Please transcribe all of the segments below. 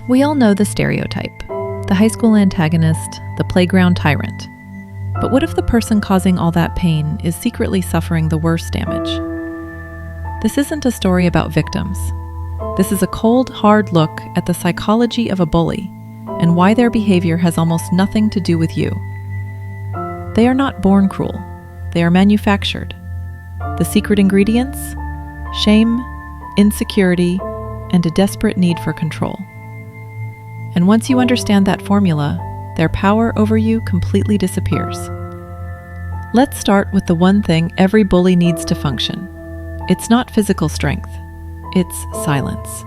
We all know the stereotype, the high school antagonist, the playground tyrant. But what if the person causing all that pain is secretly suffering the worst damage? This isn't a story about victims. This is a cold, hard look at the psychology of a bully and why their behavior has almost nothing to do with you. They are not born cruel. They are manufactured. The secret ingredients? Shame, insecurity, and a desperate need for control. And once you understand that formula, their power over you completely disappears. Let's start with the one thing every bully needs to function. It's not physical strength, it's silence.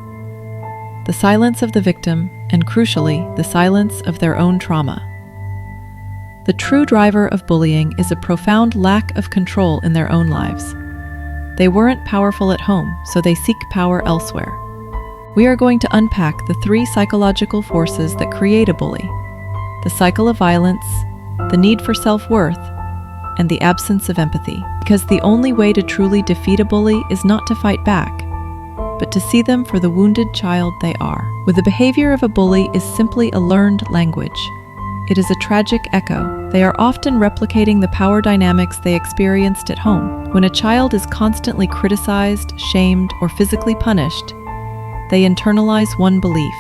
The silence of the victim, and crucially, the silence of their own trauma. The true driver of bullying is a profound lack of control in their own lives. They weren't powerful at home, so they seek power elsewhere. We are going to unpack the 3 psychological forces that create a bully: the cycle of violence, the need for self-worth, and the absence of empathy. Because the only way to truly defeat a bully is not to fight back, but to see them for the wounded child they are. With the behavior of a bully is simply a learned language. It is a tragic echo. They are often replicating the power dynamics they experienced at home. When a child is constantly criticized, shamed, or physically punished, they internalize one belief: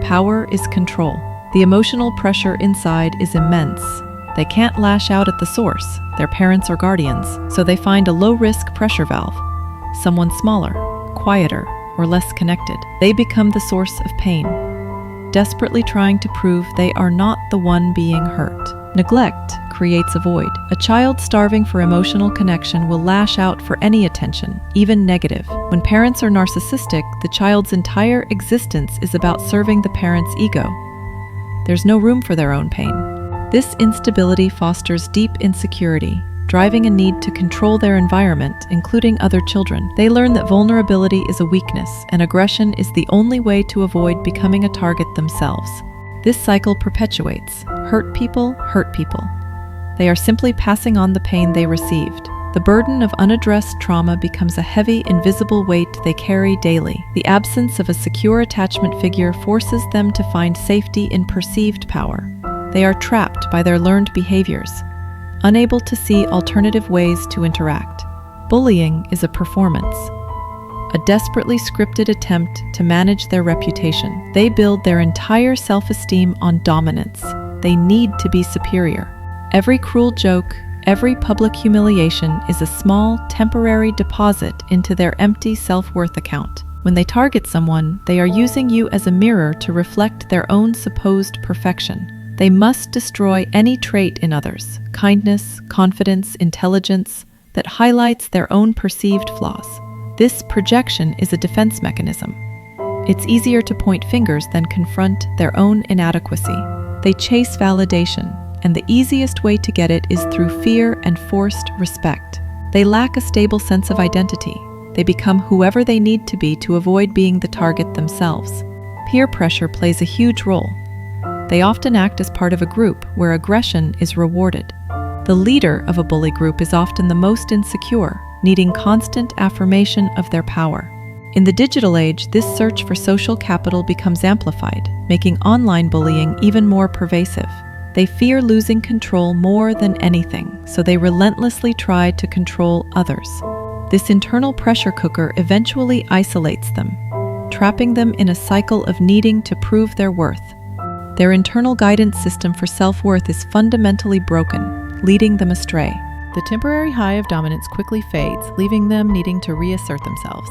power is control. The emotional pressure inside is immense. They can't lash out at the source, their parents or guardians, so they find a low-risk pressure valve, someone smaller, quieter, or less connected. They become the source of pain, desperately trying to prove they are not the one being hurt. Neglect creates a void. A child starving for emotional connection will lash out for any attention, even negative. When parents are narcissistic, the child's entire existence is about serving the parent's ego. There's no room for their own pain. This instability fosters deep insecurity, driving a need to control their environment, including other children. They learn that vulnerability is a weakness, and aggression is the only way to avoid becoming a target themselves. This cycle perpetuates. Hurt people hurt people. They are simply passing on the pain they received. The burden of unaddressed trauma becomes a heavy, invisible weight they carry daily. The absence of a secure attachment figure forces them to find safety in perceived power. They are trapped by their learned behaviors, unable to see alternative ways to interact. Bullying is a performance, a desperately scripted attempt to manage their reputation. They build their entire self-esteem on dominance. They need to be superior. Every cruel joke, every public humiliation is a small, temporary deposit into their empty self-worth account. When they target someone, they are using you as a mirror to reflect their own supposed perfection. They must destroy any trait in others, kindness, confidence, intelligence, that highlights their own perceived flaws. This projection is a defense mechanism. It's easier to point fingers than confront their own inadequacy. They chase validation, and the easiest way to get it is through fear and forced respect. They lack a stable sense of identity. They become whoever they need to be to avoid being the target themselves. Peer pressure plays a huge role. They often act as part of a group where aggression is rewarded. The leader of a bully group is often the most insecure, needing constant affirmation of their power. In the digital age, this search for social capital becomes amplified, making online bullying even more pervasive. They fear losing control more than anything, so they relentlessly try to control others. This internal pressure cooker eventually isolates them, trapping them in a cycle of needing to prove their worth. Their internal guidance system for self-worth is fundamentally broken, leading them astray. The temporary high of dominance quickly fades, leaving them needing to reassert themselves.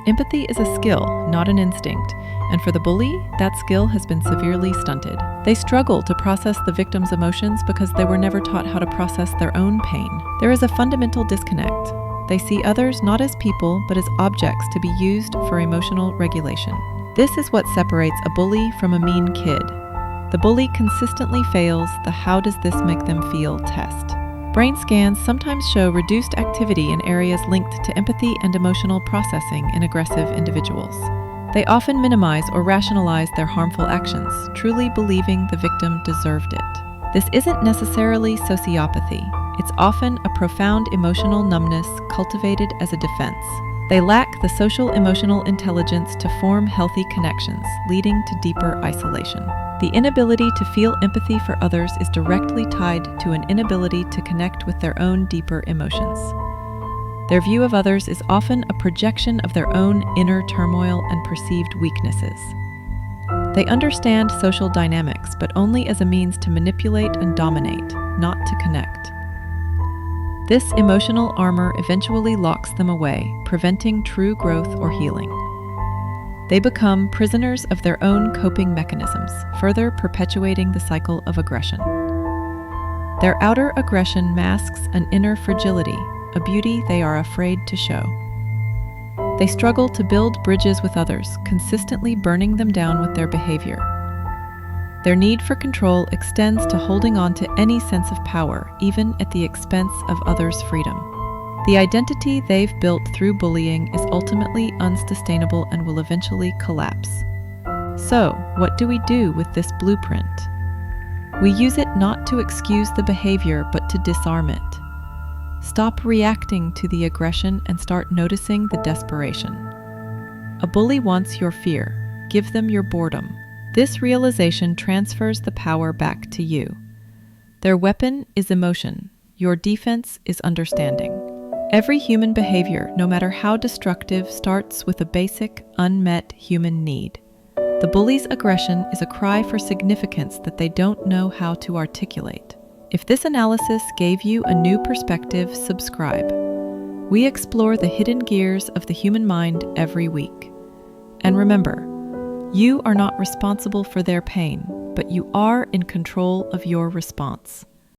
Empathy is a skill, not an instinct, and for the bully, that skill has been severely stunted. They struggle to process the victim's emotions because they were never taught how to process their own pain. There is a fundamental disconnect. They see others not as people, but as objects to be used for emotional regulation. This is what separates a bully from a mean kid. The bully consistently fails the "how does this make them feel" test. Brain scans sometimes show reduced activity in areas linked to empathy and emotional processing in aggressive individuals. They often minimize or rationalize their harmful actions, truly believing the victim deserved it. This isn't necessarily sociopathy. It's often a profound emotional numbness cultivated as a defense. They lack the social-emotional intelligence to form healthy connections, leading to deeper isolation. The inability to feel empathy for others is directly tied to an inability to connect with their own deeper emotions. Their view of others is often a projection of their own inner turmoil and perceived weaknesses. They understand social dynamics, but only as a means to manipulate and dominate, not to connect. This emotional armor eventually locks them away, preventing true growth or healing. They become prisoners of their own coping mechanisms, further perpetuating the cycle of aggression. Their outer aggression masks an inner fragility, a beauty they are afraid to show. They struggle to build bridges with others, consistently burning them down with their behavior. Their need for control extends to holding on to any sense of power, even at the expense of others' freedom. The identity they've built through bullying is ultimately unsustainable and will eventually collapse. So, what do we do with this blueprint? We use it not to excuse the behavior, but to disarm it. Stop reacting to the aggression and start noticing the desperation. A bully wants your fear. Give them your boredom. This realization transfers the power back to you. Their weapon is emotion. Your defense is understanding. Every human behavior, no matter how destructive, starts with a basic, unmet human need. The bully's aggression is a cry for significance that they don't know how to articulate. If this analysis gave you a new perspective, subscribe. We explore the hidden gears of the human mind every week. And remember, you are not responsible for their pain, but you are in control of your response.